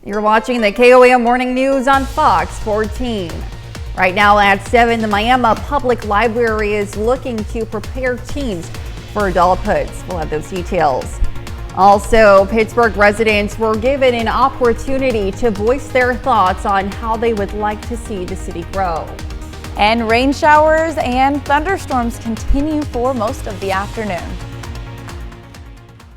You're watching the KOAM Morning News on Fox 14. Right now at 7, the Miami Public Library is looking to prepare teens for adulthood. We'll have those details. Also, Pittsburgh residents were given an opportunity to voice their thoughts on how they would like to see the city grow. And rain showers and thunderstorms continue for most of the afternoon.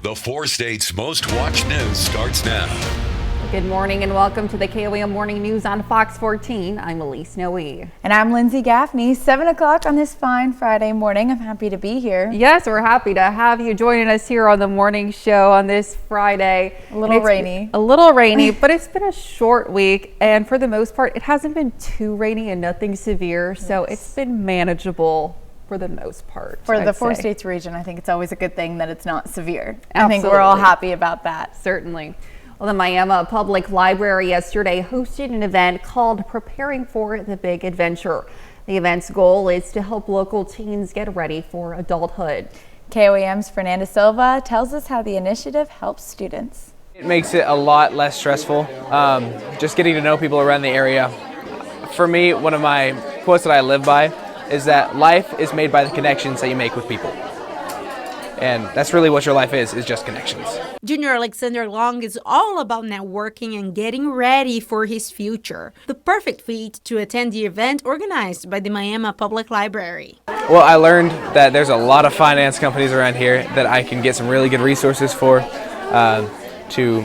The 4 states' most watched news starts now. Good morning and welcome to the KOAM Morning News on Fox 14. I'm Elise Noe. And I'm Lindsay Gaffney. 7 o'clock on this fine Friday morning. I'm happy to be here. Yes, we're happy to have you joining us here on the morning show on this Friday. A little rainy. A little rainy, but it's been a short week. And for the most part, it hasn't been too rainy and nothing severe. So it's been manageable for the most part. For the 4 states region, I think it's always a good thing that it's not severe. Absolutely. I think we're all happy about that. Certainly. Well, the Miami Public Library yesterday hosted an event called Preparing for the Big Adventure. The event's goal is to help local teens get ready for adulthood. KOAM's Fernanda Silva tells us how the initiative helps students. It makes it a lot less stressful, just getting to know people around the area. For me, one of my quotes that I live by is that life is made by the connections that you make with people. And that's really what your life is just connections. Junior Alexander Long is all about networking and getting ready for his future. The perfect fit to attend the event organized by the Miami Public Library. Well, I learned that there's a lot of finance companies around here that I can get some really good resources for to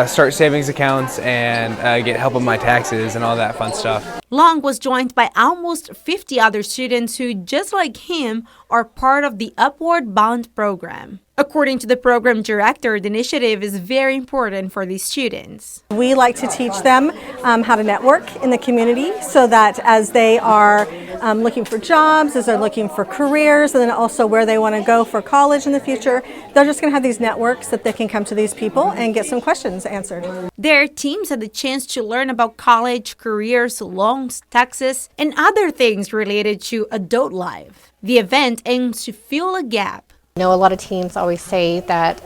start savings accounts and get help with my taxes and all that fun stuff. Long was joined by almost 50 other students who, just like him, are part of the Upward Bound program. According to the program director, the initiative is very important for these students. We like to teach them how to network in the community so that as they are looking for jobs, as they're looking for careers, and then also where they want to go for college in the future, they're just going to have these networks that they can come to these people and get some questions answered. Their teams had the chance to learn about college, careers, loans, taxes, and other things related to adult life. The event aims to fill a gap. I know a lot of teens always say that,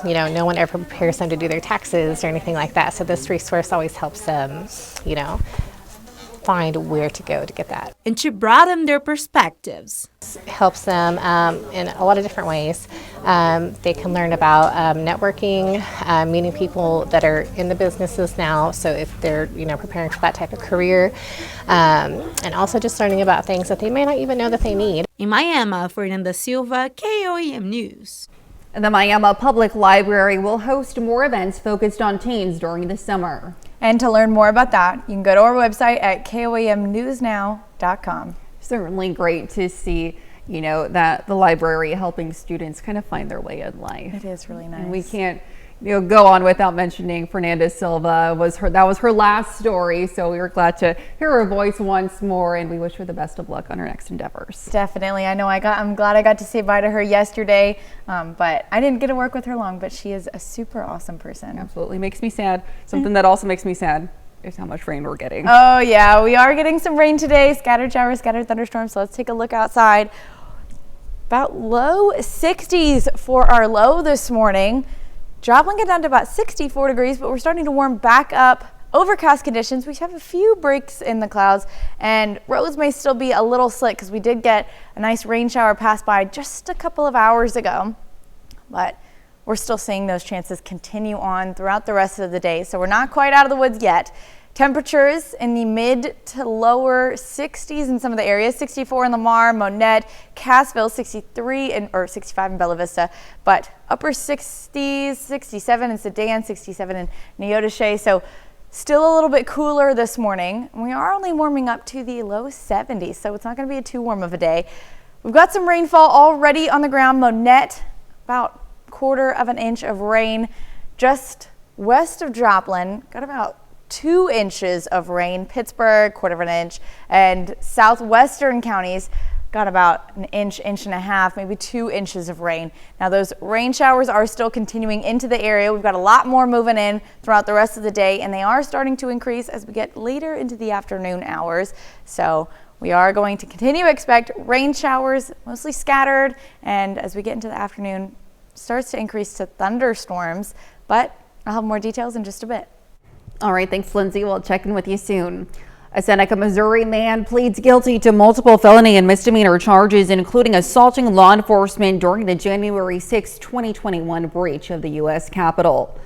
no one ever prepares them to do their taxes or anything like that. So this resource always helps them, find where to go to get that. And to broaden their perspectives. It helps them in a lot of different ways. They can learn about networking, meeting people that are in the businesses now. So if they're, preparing for that type of career, and also just learning about things that they may not even know that they need. In Miami, Fernanda Silva, KOAM News. The Miami Public Library will host more events focused on teens during the summer. And to learn more about that, you can go to our website at koamnewsnow.com. Certainly great to see, that the library helping students kind of find their way in life. It is really nice. And we can't, go on without mentioning Fernanda Silva. That was her last story, so we were glad to hear her voice once more, and we wish her the best of luck on her next endeavors. Definitely. I'm glad I got to say bye to her yesterday, but I didn't get to work with her long, but she is a super awesome person. Absolutely makes me sad. Something that also makes me sad is how much rain we're getting. Oh yeah, we are getting some rain today, scattered showers, scattered thunderstorms. So let's take a look outside. About low 60s for our low this morning. Joplin got down to about 64 degrees, but we're starting to warm back up. Overcast conditions. We have a few breaks in the clouds, and roads may still be a little slick because we did get a nice rain shower pass by just a couple of hours ago. But we're still seeing those chances continue on throughout the rest of the day, so we're not quite out of the woods yet. Temperatures in the mid to lower 60s in some of the areas, 64 in Lamar, Monette, Cassville, 63 or 65 in Bella Vista, but upper 60s, 67 in Sedan, 67 in Neodesha. So still a little bit cooler this morning. We are only warming up to the low 70s, so it's not going to be too warm of a day. We've got some rainfall already on the ground. Monette, about 1/4 inch of rain. Just west of Joplin, got about 2 inches of rain. Pittsburgh, 1/4 inch, and southwestern counties got about an inch, inch and a half, maybe 2 inches of rain. Now those rain showers are still continuing into the area. We've got a lot more moving in throughout the rest of the day, and they are starting to increase as we get later into the afternoon hours. So we are going to continue to expect rain showers, mostly scattered, and as we get into the afternoon, starts to increase to thunderstorms, but I'll have more details in just a bit. All right, thanks, Lindsay. We'll check in with you soon. A Seneca, Missouri man pleads guilty to multiple felony and misdemeanor charges, including assaulting law enforcement during the January 6, 2021 breach of the U.S. Capitol.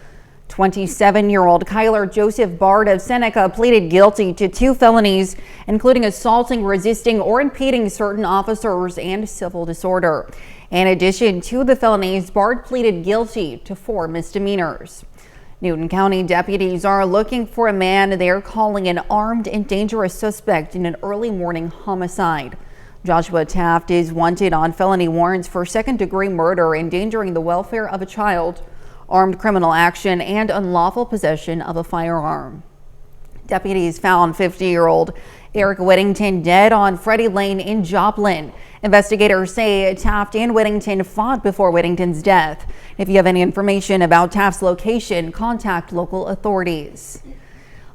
27-year-old Kyler Joseph Bard of Seneca pleaded guilty to 2 felonies, including assaulting, resisting, or impeding certain officers and civil disorder. In addition to the felonies, Bard pleaded guilty to 4 misdemeanors. Newton County deputies are looking for a man they're calling an armed and dangerous suspect in an early morning homicide. Joshua Taft is wanted on felony warrants for second-degree murder, endangering the welfare of a child, armed criminal action, and unlawful possession of a firearm. Deputies found 50-year-old Eric Whittington dead on Freddie Lane in Joplin. Investigators say Taft and Whittington fought before Whittington's death. If you have any information about Taft's location, contact local authorities.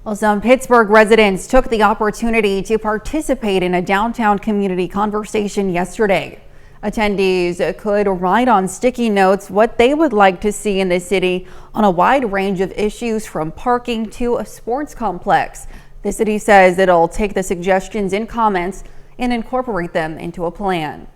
Well, some Pittsburgh residents took the opportunity to participate in a downtown community conversation yesterday. Attendees could write on sticky notes what they would like to see in the city on a wide range of issues, from parking to a sports complex. The city says it'll take the suggestions and comments and incorporate them into a plan.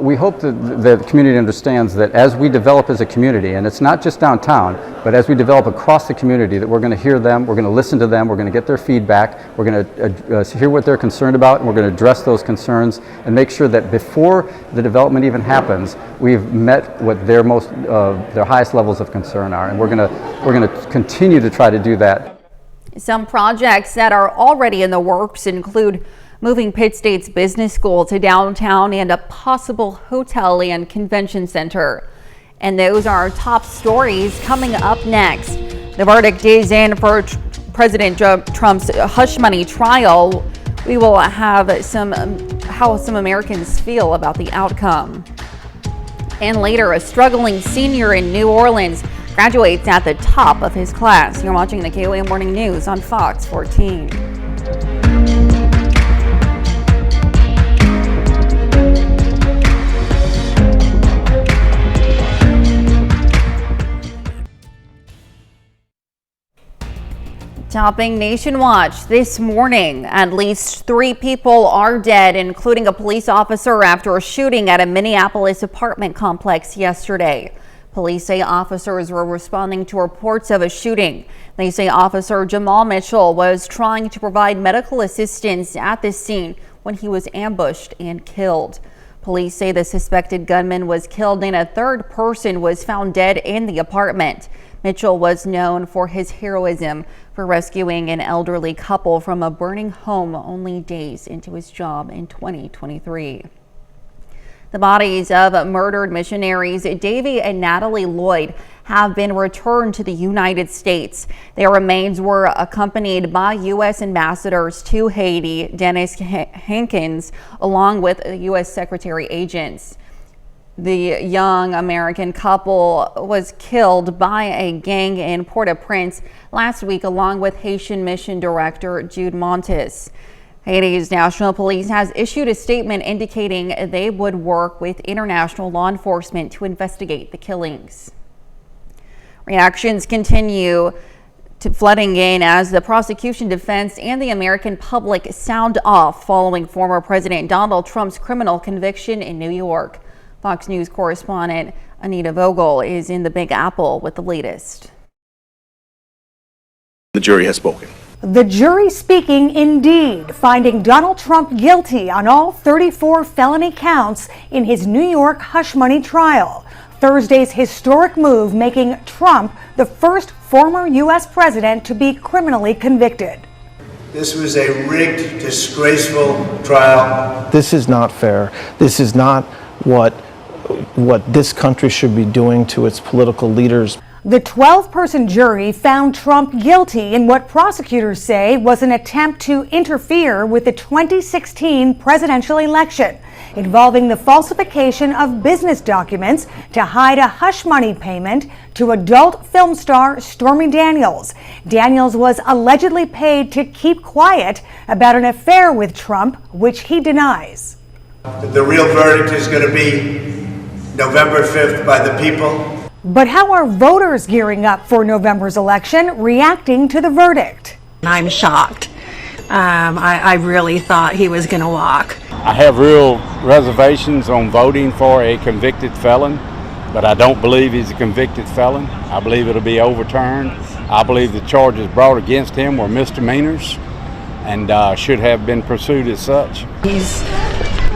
We hope that the community understands that as we develop as a community, and it's not just downtown, but as we develop across the community, that we're going to hear them, we're going to listen to them, we're going to get their feedback, we're going to hear what they're concerned about, and we're going to address those concerns and make sure that before the development even happens, we've met what their highest levels of concern are, and we're going to continue to try to do that. Some projects that are already in the works include moving Pitt State's business school to downtown and a possible hotel and convention center. And those are our top stories coming up next. The verdict is in for President Trump's hush money trial. We will have how some Americans feel about the outcome. And later, a struggling senior in New Orleans graduates at the top of his class. You're watching the KOA Morning News on Fox 14. Topping Nation Watch this morning, at least 3 people are dead, including a police officer, after a shooting at a Minneapolis apartment complex yesterday. Police say officers were responding to reports of a shooting. They say Officer Jamal Mitchell was trying to provide medical assistance at the scene when he was ambushed and killed. Police say the suspected gunman was killed and a third person was found dead in the apartment. Mitchell was known for his heroism for rescuing an elderly couple from a burning home only days into his job in 2023. The bodies of murdered missionaries Davy and Natalie Lloyd have been returned to the United States. Their remains were accompanied by U.S. ambassadors to Haiti, Dennis Hankins, along with U.S. Secretary agents. The young American couple was killed by a gang in Port-au-Prince last week, along with Haitian Mission Director Jude Montes. Haiti's National Police has issued a statement indicating they would work with international law enforcement to investigate the killings. Reactions continue to flooding in as the prosecution, defense, and the American public sound off following former President Donald Trump's criminal conviction in New York. Fox News correspondent Anita Vogel is in the Big Apple with the latest. The jury has spoken. The jury speaking indeed, finding Donald Trump guilty on all 34 felony counts in his New York hush money trial. Thursday's historic move making Trump the first former U.S. president to be criminally convicted. This was a rigged, disgraceful trial. This is not fair. This is not what this country should be doing to its political leaders. The 12-person jury found Trump guilty in what prosecutors say was an attempt to interfere with the 2016 presidential election, involving the falsification of business documents to hide a hush money payment to adult film star Stormy Daniels. Daniels was allegedly paid to keep quiet about an affair with Trump, which he denies. The real verdict is going to be November 5th by the people. But how are voters gearing up for November's election, reacting to the verdict? I'm shocked. I really thought he was going to walk. I have real reservations on voting for a convicted felon, but I don't believe he's a convicted felon. I believe it'll be overturned. I believe the charges brought against him were misdemeanors and should have been pursued as such. He's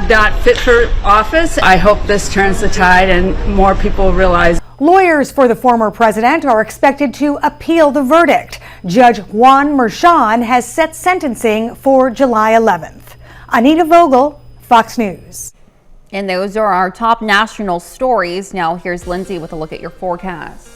not fit for office. I hope this turns the tide and more people realize. Lawyers for the former president are expected to appeal the verdict. Judge Juan Merchan has set sentencing for July 11th. Anita Vogel, Fox News. And those are our top national stories. Now here's Lindsay with a look at your forecast.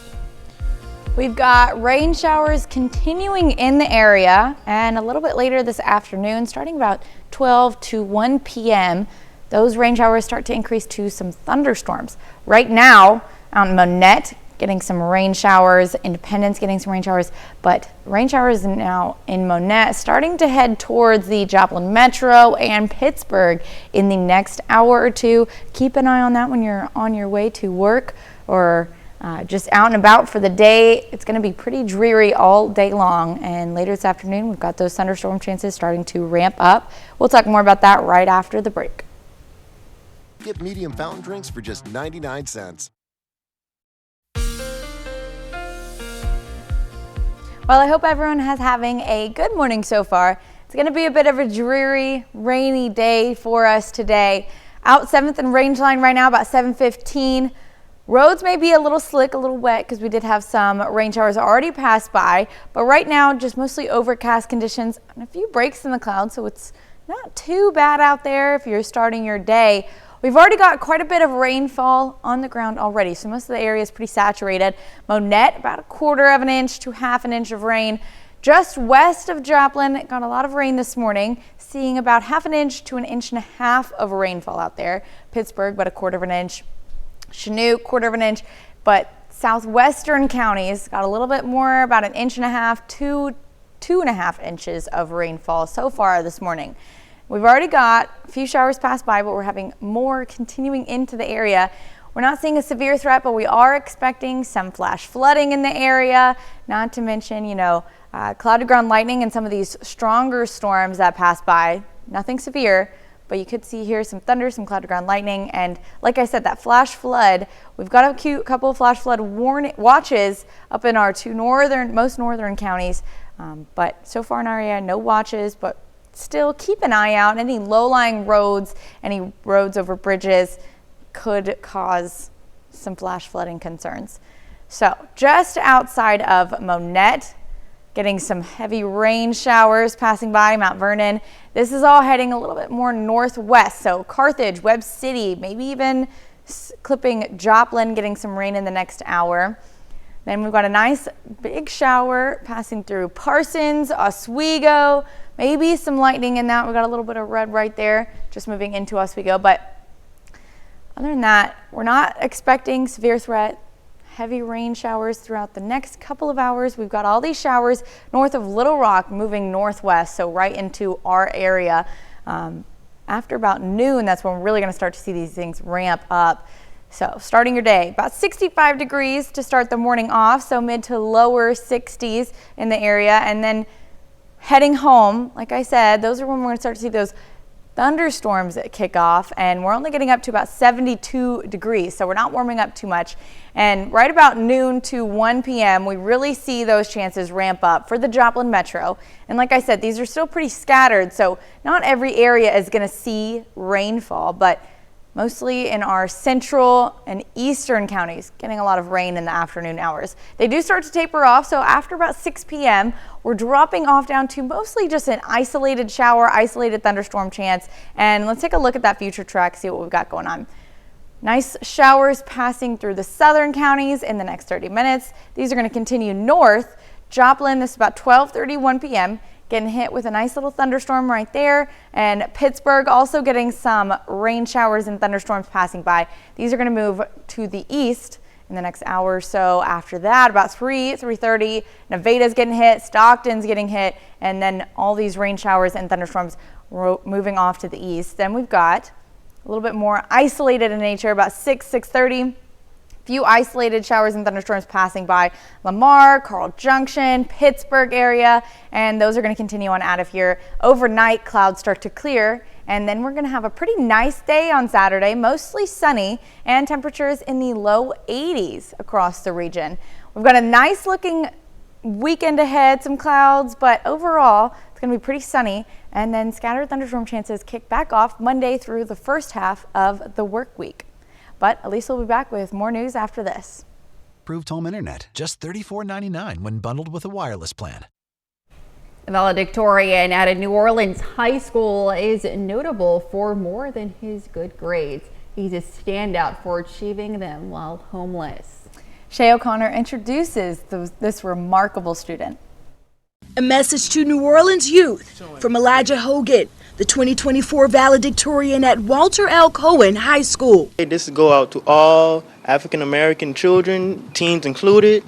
We've got rain showers continuing in the area, and a little bit later this afternoon, starting about 12 to 1 p.m., those rain showers start to increase to some thunderstorms. Right now, out in Monette, getting some rain showers, Independence getting some rain showers, but rain showers now in Monette starting to head towards the Joplin Metro and Pittsburgh in the next hour or two. Keep an eye on that when you're on your way to work or just out and about for the day. It's going to be pretty dreary all day long, and later this afternoon we've got those thunderstorm chances starting to ramp up. We'll talk more about that right after the break. Get medium fountain drinks for just 99 cents. Well, I hope everyone is having a good morning so far. It's going to be a bit of a dreary, rainy day for us today. Out 7th and Range Line right now, about 7:15. Roads may be a little slick, a little wet because we did have some rain showers already pass by. But right now, just mostly overcast conditions and a few breaks in the clouds, so it's not too bad out there if you're starting your day. We've already got quite a bit of rainfall on the ground already, so most of the area is pretty saturated. Monette, about 1/4 of an inch to 1/2 an inch of rain. Just west of Joplin, got a lot of rain this morning, seeing about 1/2 an inch to 1.5 inches of rainfall out there. Pittsburgh, about 1/4 of an inch. Chanute, 1/4 of an inch, but southwestern counties got a little bit more, about 1.5 inches to 2.5 inches of rainfall so far this morning. We've already got a few showers pass by, but we're having more continuing into the area. We're not seeing a severe threat, but we are expecting some flash flooding in the area, not to mention, cloud to ground lightning and some of these stronger storms that pass by. Nothing severe, but you could see here some thunder, some cloud to ground lightning, and like I said, that flash flood, we've got a couple of flash flood watches up in our most northern counties, but so far in our area, no watches, but still keep an eye out. Any low-lying roads, any roads over bridges could cause some flash flooding concerns. So just outside of Monette, getting some heavy rain showers passing by Mount Vernon. This is all heading a little bit more northwest. So Carthage, Webb City, maybe even clipping Joplin, getting some rain in the next hour. Then we've got a nice big shower passing through Parsons, Oswego, maybe some lightning in that. We've got a little bit of red right there, just moving into Oswego. But other than that, we're not expecting severe threat. Heavy rain showers throughout the next couple of hours. We've got all these showers north of Little Rock moving northwest, so right into our area. After about noon, that's when we're really going to start to see these things ramp up. So starting your day, about 65 degrees to start the morning off, so mid to lower 60s in the area. And then heading home, like I said, those are when we're going to start to see those thunderstorms that kick off, and we're only getting up to about 72 degrees, so we're not warming up too much. And right about noon to 1 p.m., we really see those chances ramp up for the Joplin Metro. And like I said, these are still pretty scattered, so not every area is going to see rainfall, but mostly in our central and eastern counties, getting a lot of rain in the afternoon hours. They do start to taper off, so after about 6 p.m., we're dropping off down to mostly just an isolated shower, isolated thunderstorm chance. And let's take a look at that future track, see what we've got going on. Nice showers passing through the southern counties in the next 30 minutes. These are going to continue north. Joplin, this is about 12:31 p.m., getting hit with a nice little thunderstorm right there. And Pittsburgh also getting some rain showers and thunderstorms passing by. These are going to move to the east in the next hour or so. After that, about 3:30, Nevada's getting hit, Stockton's getting hit, and then all these rain showers and thunderstorms moving off to the east. Then we've got a little bit more isolated in nature, about 6:30. few isolated showers and thunderstorms passing by Lamar, Carl Junction, Pittsburgh area, and those are going to continue on out of here. Overnight, clouds start to clear, and then we're going to have a pretty nice day on Saturday, mostly sunny, and temperatures in the low 80s across the region. We've got a nice looking weekend ahead, some clouds, but overall it's going to be pretty sunny, and then scattered thunderstorm chances kick back off Monday through the first half of the work week. But Elisa will be back with more news after this. Approved home internet, just $34.99 when bundled with a wireless plan. The valedictorian at a New Orleans high school is notable for more than his good grades. He's a standout for achieving them while homeless. Shay O'Connor introduces this remarkable student. A message to New Orleans youth from Elijah Hogan, the 2024 valedictorian at Walter L. Cohen High School. This go out to all African American children, teens included.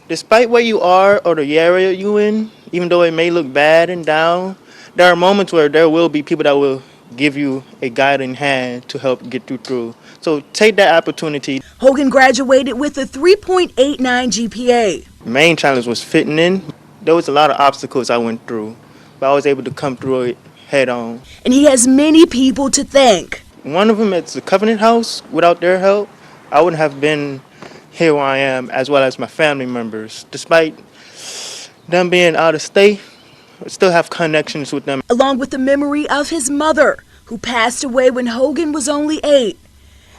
Despite where you are or the area you in, even though it may look bad and down, there are moments where there will be people that will give you a guiding hand to help get you through. So take that opportunity. Hogan graduated with a 3.89 GPA. The main challenge was fitting in. There was a lot of obstacles I went through, but I was able to come through it head on. And he has many people to thank. One of them is the Covenant House. Without their help, I wouldn't have been here where I am, as well as my family members. Despite them being out of state, I still have connections with them. Along with the memory of his mother, who passed away when Hogan was only 8.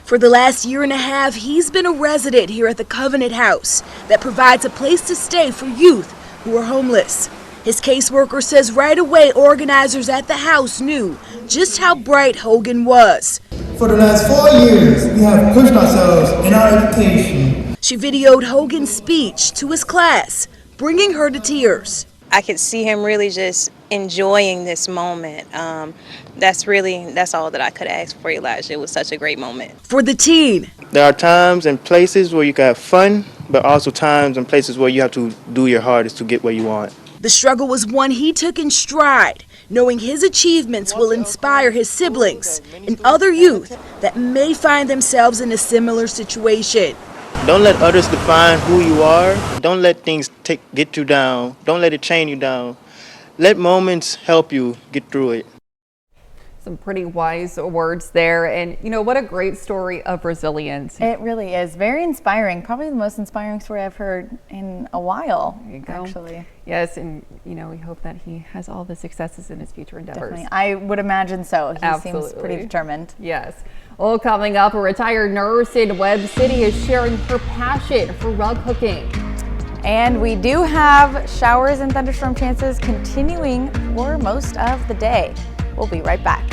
For the last year and a half, he's been a resident here at the Covenant House that provides a place to stay for youth who are homeless. His caseworker says right away organizers at the house knew just how bright Hogan was. For the last 4 years, we have pushed ourselves in our education. She videoed Hogan's speech to his class, bringing her to tears. I could see him really just enjoying this moment. That's all that I could ask for, Elijah. It was such a great moment. For the teen, there are times and places where you can have fun, but also times and places where you have to do your hardest to get where you want. The struggle was one he took in stride, knowing his achievements will inspire his siblings and other youth that may find themselves in a similar situation. Don't let others define who you are. Don't let things get you down. Don't let it chain you down. Let moments help you get through it. Some pretty wise words there, and you know, what a great story of resilience. It really is very inspiring, probably the most inspiring story I've heard in a while. There you go. Actually, yes, and you know, we hope that he has all the successes in his future endeavors. Definitely. I would imagine so. He Absolutely. seems pretty determined. Yes. Well, coming up, a retired nurse in Webb City is sharing her passion for rug hooking. And we do have showers and thunderstorm chances continuing for most of the day. We'll be right back.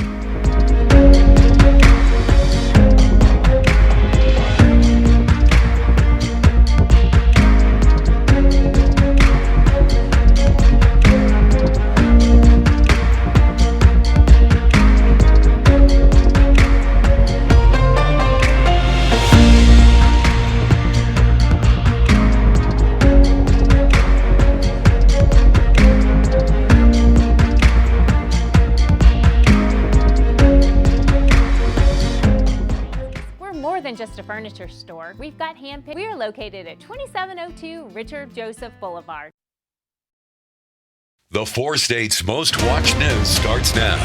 Just a furniture store. We've got handpicked. We are located at 2702 Richard Joseph Boulevard. The 4 states' most watched news starts now.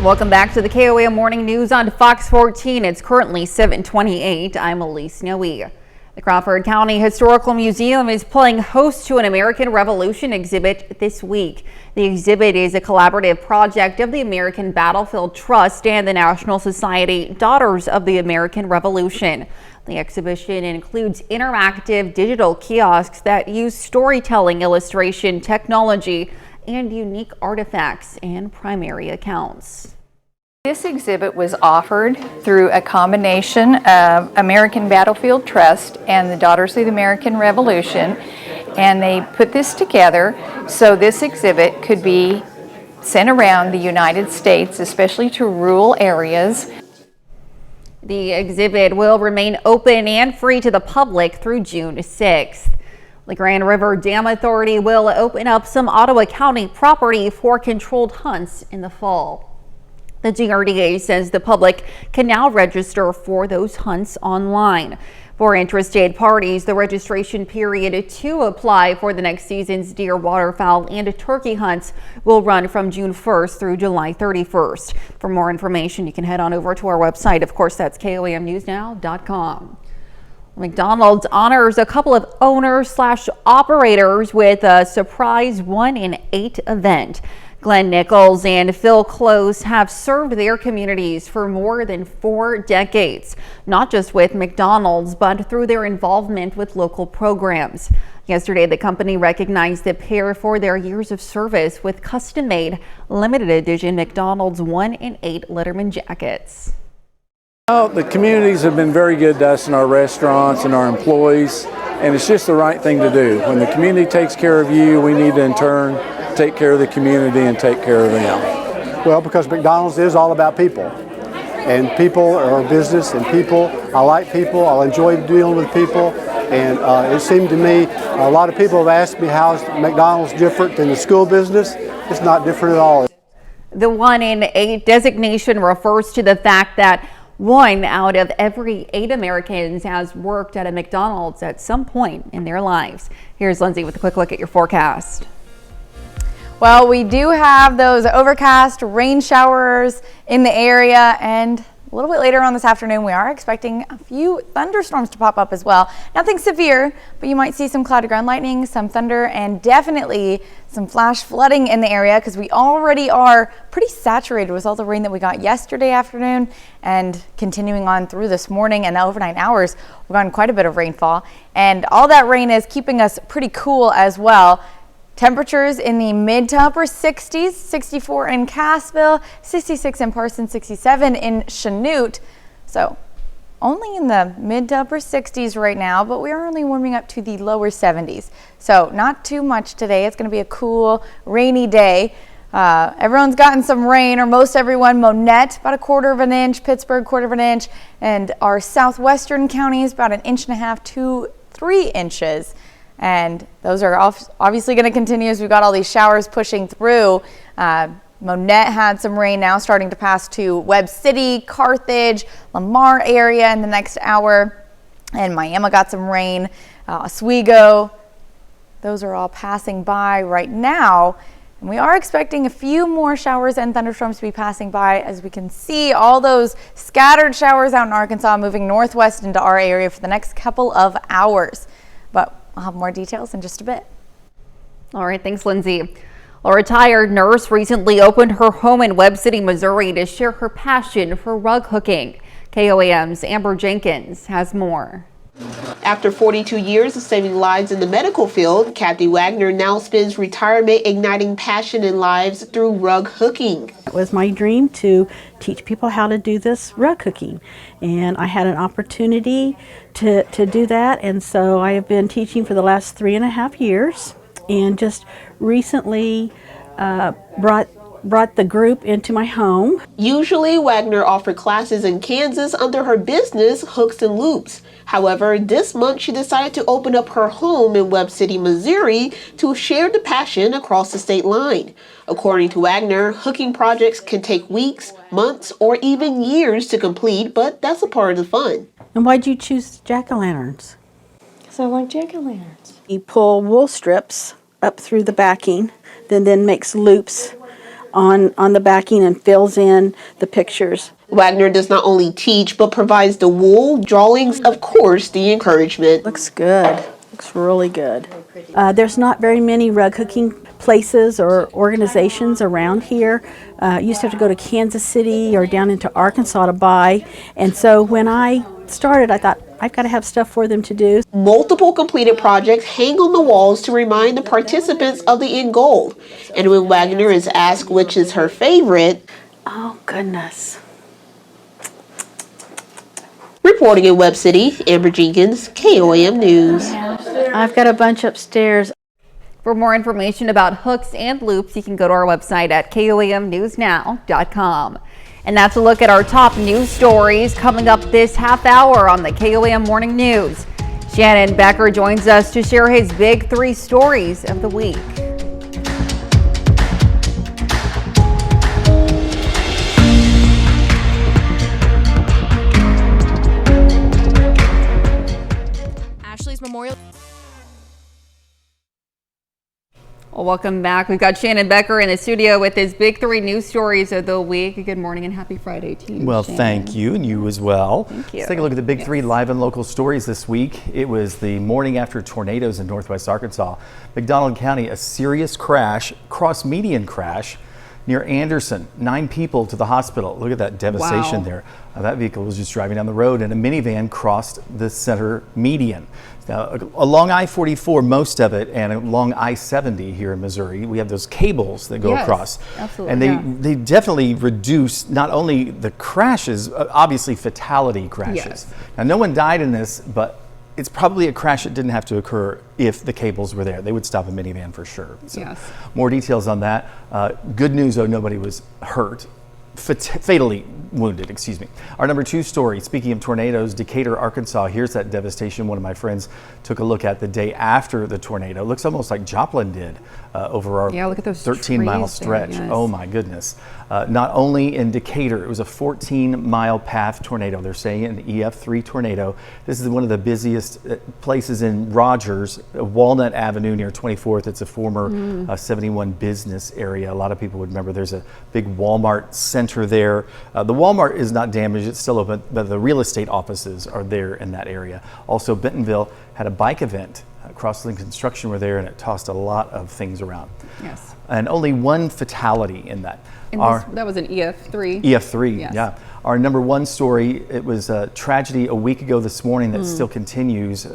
Welcome back to the KOAM Morning News on Fox 14. It's currently 7:28. I'm Elise Noe. The Crawford County Historical Museum is playing host to an American Revolution exhibit this week. The exhibit is a collaborative project of the American Battlefield Trust and the National Society Daughters of the American Revolution. The exhibition includes interactive digital kiosks that use storytelling, illustration, technology, and unique artifacts and primary accounts. This exhibit was offered through a combination of American Battlefield Trust and the Daughters of the American Revolution, and they put this together so this exhibit could be sent around the United States, especially to rural areas. The exhibit will remain open and free to the public through June 6th. The Grand River Dam Authority will open up some Ottawa County property for controlled hunts in the fall. The GRDA says the public can now register for those hunts online. For interstate parties, the registration period to apply for the next season's deer, waterfowl, and turkey hunts will run from June 1st through July 31st. For more information, you can head on over to our website. Of course, that's KOAMnewsnow.com. McDonald's honors a couple of owners/operators with a surprise 1 in 8 event. Glenn Nichols and Phil Close have served their communities for more than 4 decades, not just with McDonald's, but through their involvement with local programs. Yesterday, the company recognized the pair for their years of service with custom-made limited edition McDonald's 1 in 8 Letterman jackets. Well, the communities have been very good to us in our restaurants and our employees, and it's just the right thing to do. When the community takes care of you, we need to in turn take care of the community and take care of them. Well, because McDonald's is all about people, and people are business, and people, I like people, I enjoy dealing with people, and it seemed to me, a lot of people have asked me how is McDonald's different than the school business. It's not different at all. The 1 in 8 designation refers to the fact that 1 out of every 8 Americans has worked at a McDonald's at some point in their lives. Here's Lindsay with a quick look at your forecast. Well, we do have those overcast rain showers in the area, and a little bit later on this afternoon, we are expecting a few thunderstorms to pop up as well. Nothing severe, but you might see some cloud to ground lightning, some thunder, and definitely some flash flooding in the area because we already are pretty saturated with all the rain that we got yesterday afternoon and continuing on through this morning and the overnight hours. We've gotten quite a bit of rainfall, and all that rain is keeping us pretty cool as well. Temperatures in the mid to upper 60s, 64 in Cassville, 66 in Parsons, 67 in Chanute. So only in the mid to upper 60s right now, but we are only warming up to the lower 70s. So not too much today. It's going to be a cool, rainy day. Everyone's gotten some rain, or most everyone. Monette, about 1/4 inch, Pittsburgh, 1/4 inch, and our southwestern counties, about 1.5 to 3 inches. And those are obviously going to continue as we've got all these showers pushing through. Monette had some rain now starting to pass to Webb City, Carthage, Lamar area in the next hour. And Miami got some rain, Oswego. Those are all passing by right now. And we are expecting a few more showers and thunderstorms to be passing by, as we can see all those scattered showers out in Arkansas moving northwest into our area for the next couple of hours. But I'll have more details in just a bit. All right, thanks, Lindsay. A retired nurse recently opened her home in Webb City, Missouri to share her passion for rug hooking. KOAM's Amber Jenkins has more. After 42 years of saving lives in the medical field, Kathy Wagner now spends retirement igniting passion in lives through rug hooking. It was my dream to teach people how to do this rug hooking, and I had an opportunity to do that, and so I have been teaching for the last 3.5 years, and just recently brought the group into my home. Usually, Wagner offered classes in Kansas under her business, Hooks and Loops. However, this month she decided to open up her home in Webb City, Missouri to share the passion across the state line. According to Wagner, hooking projects can take weeks, months, or even years to complete, but that's a part of the fun. And why'd you choose jack-o'-lanterns? Because I like jack-o'-lanterns. You pull wool strips up through the backing, then makes loops on the backing and fills in the pictures. Wagner does not only teach, but provides the wool, drawings, of course, the encouragement. Looks good. Looks really good. There's not very many rug hooking places or organizations around here. You used to have to go to Kansas City or down into Arkansas to buy. And so when I started, I thought, I've got to have stuff for them to do. Multiple completed projects hang on the walls to remind the participants of the end goal. And when Wagner is asked which is her favorite, oh goodness. Reporting in Webb City, Amber Jenkins, KOAM News. I've got a bunch upstairs. For more information about hooks and loops, you can go to our website at KOAMnewsnow.com. And that's a look at our top news stories coming up this half hour on the KOAM Morning News. Shannon Becker joins us to share his big 3 stories of the week. Phillies Memorial. Well, welcome back. We've got Shannon Becker in the studio with his big 3 news stories of the week. Good morning and happy Friday to you. Well, Shannon. thank you, and you as well. Thank you. Let's take a look at the big 3 live and local stories this week. It was the morning after tornadoes in northwest Arkansas. McDonald County, a serious crash, cross-median crash near Anderson. 9 people to the hospital. Look at that devastation there. That vehicle was just driving down the road and a minivan crossed the center median. Now, along I-44, most of it, and along I-70 here in Missouri, we have those cables that go across. Absolutely. And they definitely reduce not only the crashes, obviously fatality crashes. Yes. Now, no one died in this, but it's probably a crash that didn't have to occur if the cables were there. They would stop a minivan for sure. So more details on that. Good news, though, nobody was hurt. Fatally wounded, excuse me. Our number 2 story, speaking of tornadoes, Decatur, Arkansas. Here's that devastation one of my friends took a look at the day after the tornado. It looks almost like Joplin did over our look at those 13-mile stretch. There, yes. Oh my goodness. Not only in Decatur, it was a 14-mile path tornado. They're saying an EF3 tornado. This is one of the busiest places in Rogers, Walnut Avenue near 24th. It's a former 71 business area. A lot of people would remember there's a big Walmart center there. The Walmart is not damaged, it's still open, but the real estate offices are there in that area. Also, Bentonville had a bike event. Crosslink Construction were there, and it tossed a lot of things around. Yes. And only 1 fatality in that. And that was an EF3? EF3, yes. yeah. Our number 1 story, it was a tragedy a week ago this morning that still continues.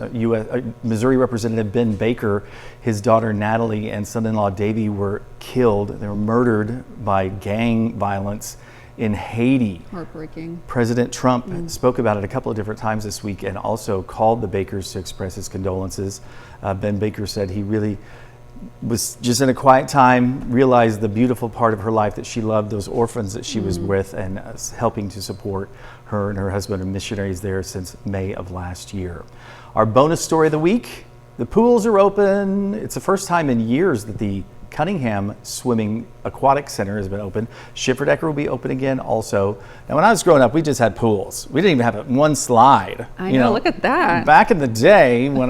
Missouri Representative Ben Baker, his daughter Natalie, and son-in-law Davey were killed. They were murdered by gang violence in Haiti. Heartbreaking. President Trump spoke about it a couple of different times this week and also called the Bakers to express his condolences. Ben Baker said he really was just in a quiet time, realized the beautiful part of her life that she loved, those orphans that she was with, and helping to support her and her husband are missionaries there since May of last year. Our bonus story of the week, the pools are open. It's the first time in years that the Cunningham Swimming Aquatic Center has been open. Schifferdecker will be open again also. Now, when I was growing up, we just had pools. We didn't even have one slide. I know, look at that. Back in the day, when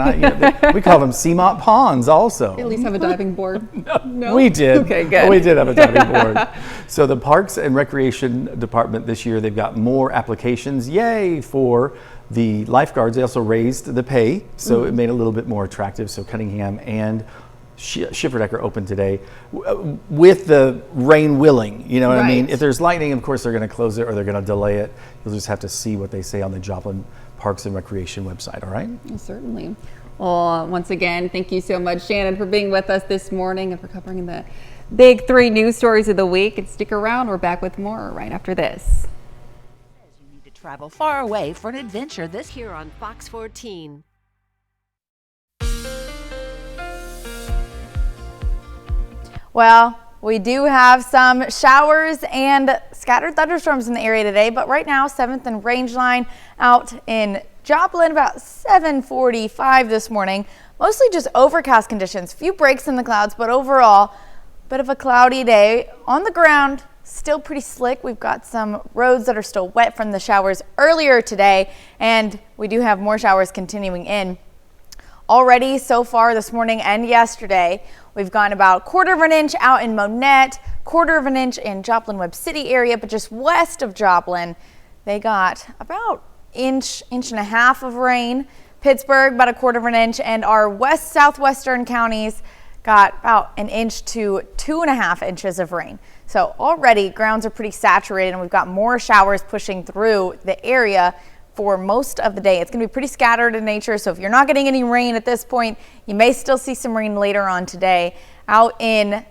we called them Seamont Ponds also. At least have a diving board. No? We did. Okay, good. We did have a diving board. So the Parks and Recreation Department this year, they've got more applications. Yay for the lifeguards. They also raised the pay, so it made it a little bit more attractive. So Cunningham and Schifferdecker open today with the rain willing, you know what I mean? If there's lightning, of course, they're going to close it or they're going to delay it. You'll just have to see what they say on the Joplin Parks and Recreation website, all right? Well, certainly. Well, once again, thank you so much, Shannon, for being with us this morning and for covering the big 3 news stories of the week. And stick around, we're back with more right after this. You need to travel far away for an adventure this year on Fox 14. Well, we do have some showers and scattered thunderstorms in the area today, but right now 7th and Rangeline out in Joplin about 7:45 this morning. Mostly just overcast conditions, few breaks in the clouds, but overall bit of a cloudy day. On the ground, still pretty slick. We've got some roads that are still wet from the showers earlier today, and we do have more showers continuing in. Already so far this morning and yesterday, we've gone about 1/4 inch out in Monette, 1/4 inch in Joplin Webb City area, but just west of Joplin, they got about inch and a half of rain. Pittsburgh, about 1/4 inch, and our west southwestern counties got about 1 inch to 2.5 inches of rain. So already grounds are pretty saturated and we've got more showers pushing through the area for most of the day. It's going to be pretty scattered in nature, so if you're not getting any rain at this point, you may still see some rain later on today. Out in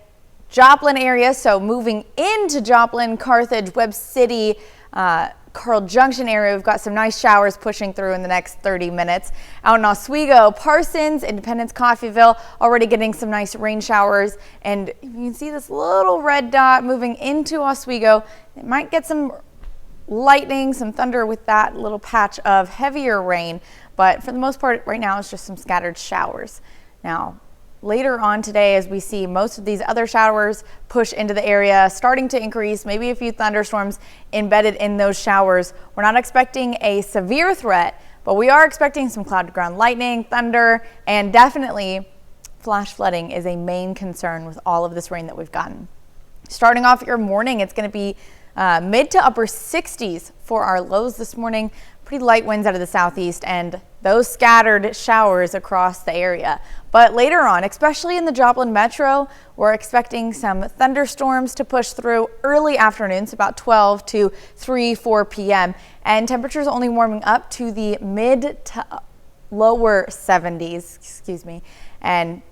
Joplin area, so moving into Joplin, Carthage, Webb City, Carl Junction area, we've got some nice showers pushing through in the next 30 minutes. Out in Oswego, Parsons, Independence, Coffeyville, already getting some nice rain showers. And you can see this little red dot moving into Oswego. It might get some lightning, some thunder with that little patch of heavier rain, but for the most part right now it's just some scattered showers. Now later on today, as we see most of these other showers push into the area, starting to increase, maybe a few thunderstorms embedded in those showers. We're not expecting a severe threat, But we are expecting some cloud-to-ground lightning, thunder, and definitely flash flooding is a main concern with all of this rain that we've gotten. Starting off your morning, it's going to be mid to upper 60s for our lows this morning. Pretty light winds out of the southeast and those scattered showers across the area. But later on, especially in the Joplin metro, we're expecting some thunderstorms to push through early afternoons, about 12 to 4 p.m. And temperatures only warming up to the mid to lower 70s, and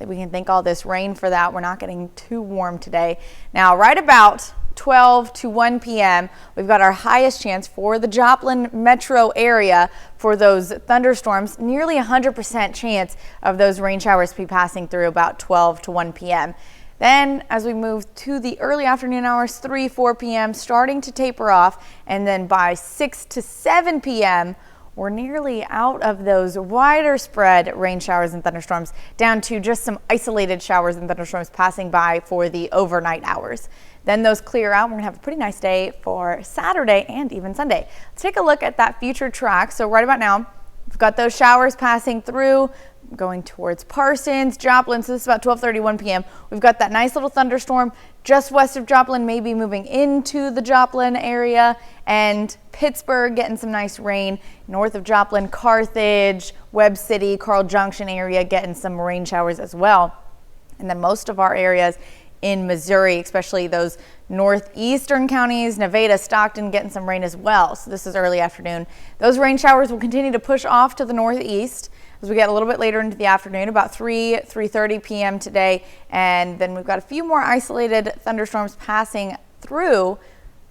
we can thank all this rain for that. We're not getting too warm today. Now, right about 12 to 1 p.m., we've got our highest chance for the Joplin metro area for those thunderstorms. Nearly 100% chance of those rain showers to be passing through about 12 to 1 p.m. Then as we move to the early afternoon hours, 4 p.m., starting to taper off. And then by 6 to 7 p.m., we're nearly out of those wider spread rain showers and thunderstorms, down to just some isolated showers and thunderstorms passing by for the overnight hours. Then those clear out. We're going to have a pretty nice day for Saturday and even Sunday. Let's take a look at that future track. So right about now, we've got those showers passing through, going towards Parsons, Joplin. So this is about 12:31 p.m. We've got that nice little thunderstorm just west of Joplin, maybe moving into the Joplin area, and Pittsburgh getting some nice rain. North of Joplin, Carthage, Webb City, Carl Junction area getting some rain showers as well. And then most of our areas in Missouri, especially those northeastern counties, Nevada, Stockton, getting some rain as well. So this is early afternoon. Those rain showers will continue to push off to the northeast as we get a little bit later into the afternoon, about 3:30 p.m. today. And then we've got a few more isolated thunderstorms passing through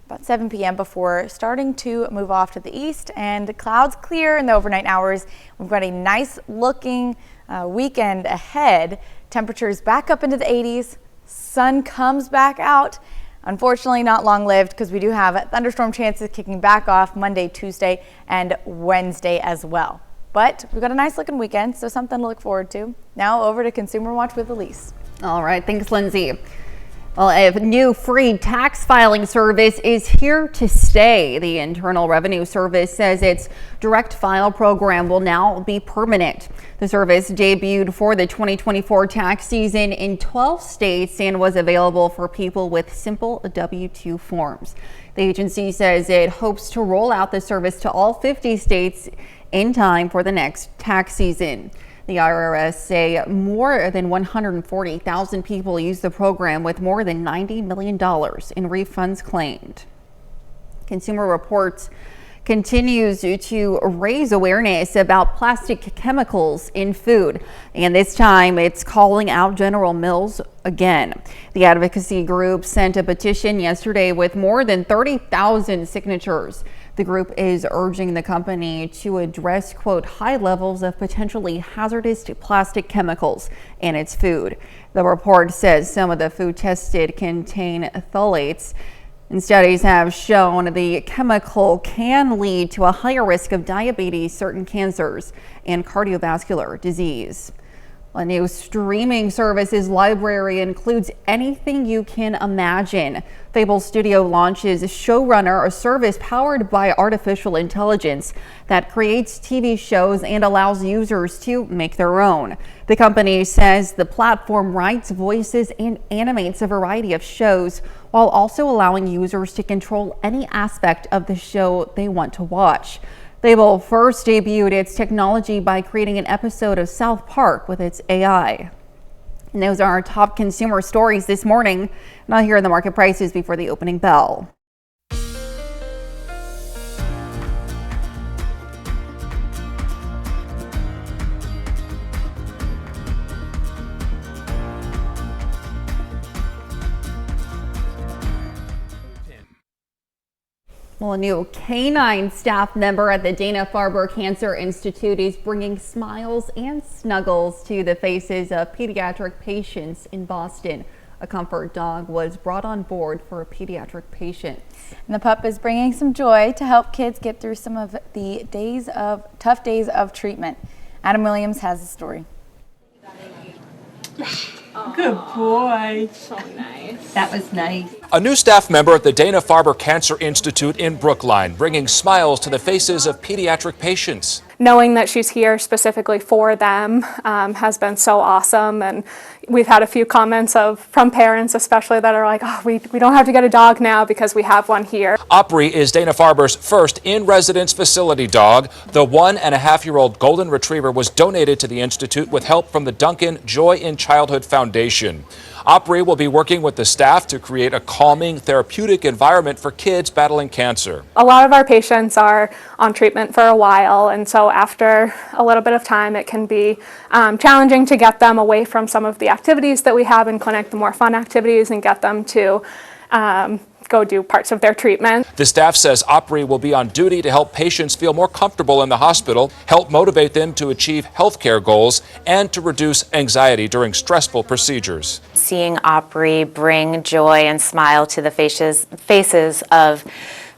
about 7 p.m. before starting to move off to the east, and clouds clear in the overnight hours. We've got a nice looking weekend ahead. Temperatures back up into the 80s. Sun comes back out. Unfortunately, not long lived, because we do have thunderstorm chances kicking back off Monday, Tuesday, and Wednesday as well. But we've got a nice looking weekend, so something to look forward to. Now over to Consumer Watch with Elise. All right, thanks, Lindsay. Well, a new free tax filing service is here to stay. The Internal Revenue Service says its direct file program will now be permanent. The service debuted for the 2024 tax season in 12 states and was available for people with simple W-2 forms. The agency says it hopes to roll out the service to all 50 states in time for the next tax season. The IRS say more than 140,000 people use the program, with more than $90 million in refunds claimed. Consumer Reports continues to raise awareness about plastic chemicals in food, and this time it's calling out General Mills again. The advocacy group sent a petition yesterday with more than 30,000 signatures. The group is urging the company to address, quote, high levels of potentially hazardous plastic chemicals in its food. The report says some of the food tested contain phthalates, and studies have shown the chemical can lead to a higher risk of diabetes, certain cancers, and cardiovascular disease. A new streaming services library includes anything you can imagine. Fable Studio launches Showrunner, a service powered by artificial intelligence that creates TV shows and allows users to make their own. The company says the platform writes, voices, and animates a variety of shows, while also allowing users to control any aspect of the show they want to watch. Fable first debuted its technology by creating an episode of South Park with its AI. And those are our top consumer stories this morning. Now here are the market prices before the opening bell. Well, a new canine staff member at the Dana-Farber Cancer Institute is bringing smiles and snuggles to the faces of pediatric patients in Boston. A comfort dog was brought on board for a pediatric patient. And the pup is bringing some joy to help kids get through some of the tough days of treatment. Adam Williams has the story. Good boy. So nice. That was nice. A new staff member at the Dana-Farber Cancer Institute in Brookline, bringing smiles to the faces of pediatric patients. Knowing that she's here specifically for them has been so awesome, and we've had a few comments from parents especially that are like, oh, we don't have to get a dog now because we have one here. Opry is Dana-Farber's first in-residence facility dog. The 1.5-year-old golden retriever was donated to the institute with help from the Duncan Joy in Childhood Foundation. Opry will be working with the staff to create a calming, therapeutic environment for kids battling cancer. A lot of our patients are on treatment for a while, and so after a little bit of time, it can be challenging to get them away from some of the activities that we have in clinic, the more fun activities, and get them to go do parts of their treatment. The staff says Opry will be on duty to help patients feel more comfortable in the hospital, help motivate them to achieve healthcare goals, and to reduce anxiety during stressful procedures. Seeing Opry bring joy and smile to the faces of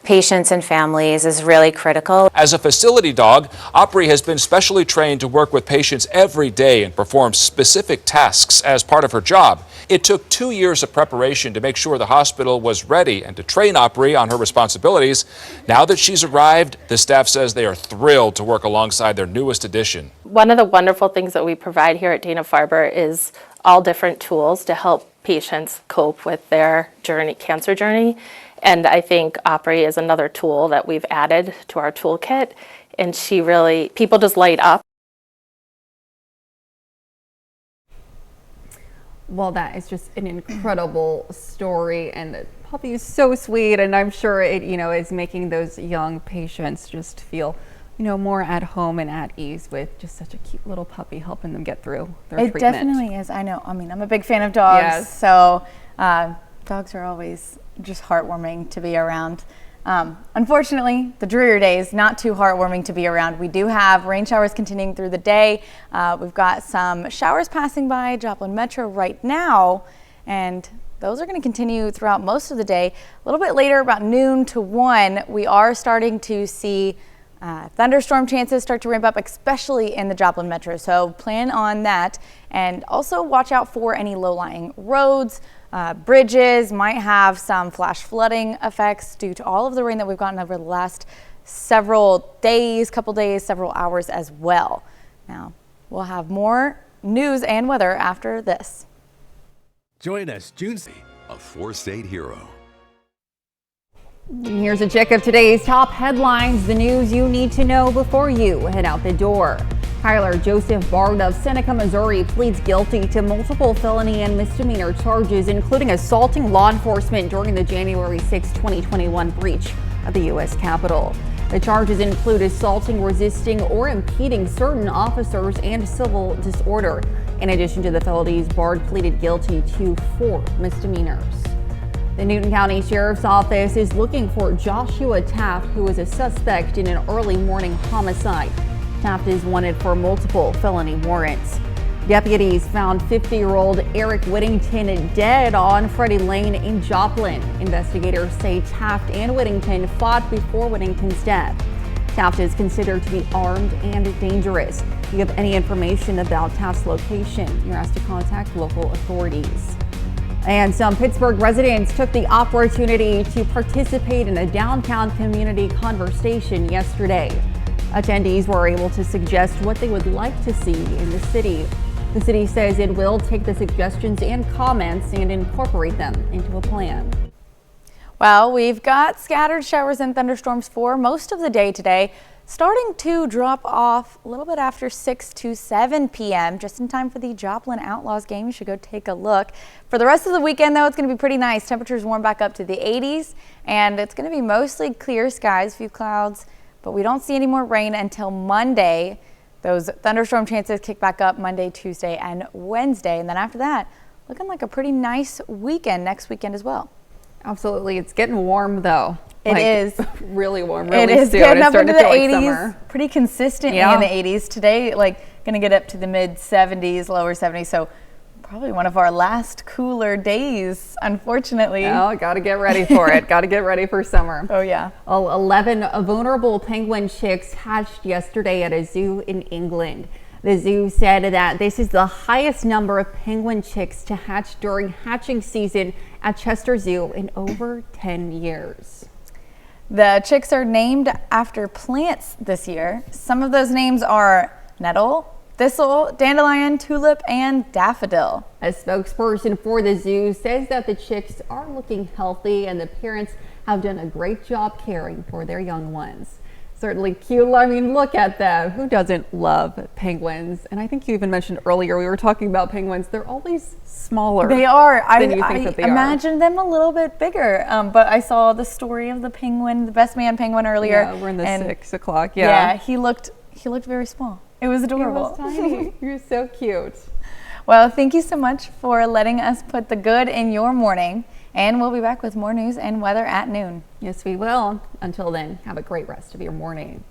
patients and families is really critical. As a facility dog, Opry has been specially trained to work with patients every day and perform specific tasks as part of her job. It took 2 years of preparation to make sure the hospital was ready and to train Opry on her responsibilities. Now that she's arrived, the staff says they are thrilled to work alongside their newest addition. One of the wonderful things that we provide here at Dana-Farber is all different tools to help patients cope with their cancer journey. And I think Opry is another tool that we've added to our toolkit, and people just light up. Well, that is just an incredible story, and the puppy is so sweet, and I'm sure it, is making those young patients just feel, more at home and at ease with just such a cute little puppy helping them get through their treatment. It definitely is. I know. I mean, I'm a big fan of dogs, yes. So dogs are always just heartwarming to be around. Unfortunately, the dreary days, not too heartwarming to be around. We do have rain showers continuing through the day. We've got some showers passing by Joplin Metro right now, and those are going to continue throughout most of the day. A little bit later, about noon to 1, we are starting to see thunderstorm chances start to ramp up, especially in the Joplin Metro. So plan on that, and also watch out for any low-lying roads. Bridges might have some flash flooding effects due to all of the rain that we've gotten over the last several days, several hours as well. Now, we'll have more news and weather after this. Join us June, a 4-state hero. Here's a check of today's top headlines, the news you need to know before you head out the door. Kyler Joseph Bard of Seneca, Missouri pleads guilty to multiple felony and misdemeanor charges, including assaulting law enforcement during the January 6, 2021 breach of the U.S. Capitol. The charges include assaulting, resisting, or impeding certain officers and civil disorder. In addition to the felonies, Bard pleaded guilty to 4 misdemeanors. The Newton County Sheriff's Office is looking for Joshua Taft, who is a suspect in an early morning homicide. Taft is wanted for multiple felony warrants. Deputies found 50-year-old Eric Whittington dead on Freddie Lane in Joplin. Investigators say Taft and Whittington fought before Whittington's death. Taft is considered to be armed and dangerous. If you have any information about Taft's location, you're asked to contact local authorities. And some Pittsburgh residents took the opportunity to participate in a downtown community conversation yesterday. Attendees were able to suggest what they would like to see in the city. The city says it will take the suggestions and comments and incorporate them into a plan. Well, we've got scattered showers and thunderstorms for most of the day today, starting to drop off a little bit after 6 to 7 p.m. just in time for the Joplin Outlaws game. You should go take a look. For the rest of the weekend, though, it's going to be pretty nice. Temperatures warm back up to the 80s, and it's going to be mostly clear skies, few clouds, but we don't see any more rain until Monday. Those thunderstorm chances kick back up Monday, Tuesday, and Wednesday. And then after that, looking like a pretty nice weekend next weekend as well. Absolutely. It's getting warm, though. It is. Really warm. Really it is soon. getting up into the 80s. Summer. Pretty consistently in the 80s. Today, going to get up to the mid 70s, lower 70s. So probably one of our last cooler days, unfortunately. Oh, got to get ready for it. Got to get ready for summer. Oh, yeah. 11 vulnerable penguin chicks hatched yesterday at a zoo in England. The zoo said that this is the highest number of penguin chicks to hatch during hatching season at Chester Zoo in over 10 years. The chicks are named after plants this year. Some of those names are nettle, thistle, dandelion, tulip, and daffodil. A spokesperson for the zoo says that the chicks are looking healthy and the parents have done a great job caring for their young ones. Certainly cute. I mean, look at them. Who doesn't love penguins? And I think you even mentioned earlier, we were talking about penguins. They're always smaller. They are. Than you think that they imagine them a little bit bigger. But I saw the story of the penguin, the best man penguin earlier. Yeah, we're in the 6 o'clock. Yeah, he looked very small. It was adorable. He was tiny. You're so cute. Well, thank you so much for letting us put the good in your morning. And we'll be back with more news and weather at noon. Yes, we will. Until then, have a great rest of your morning.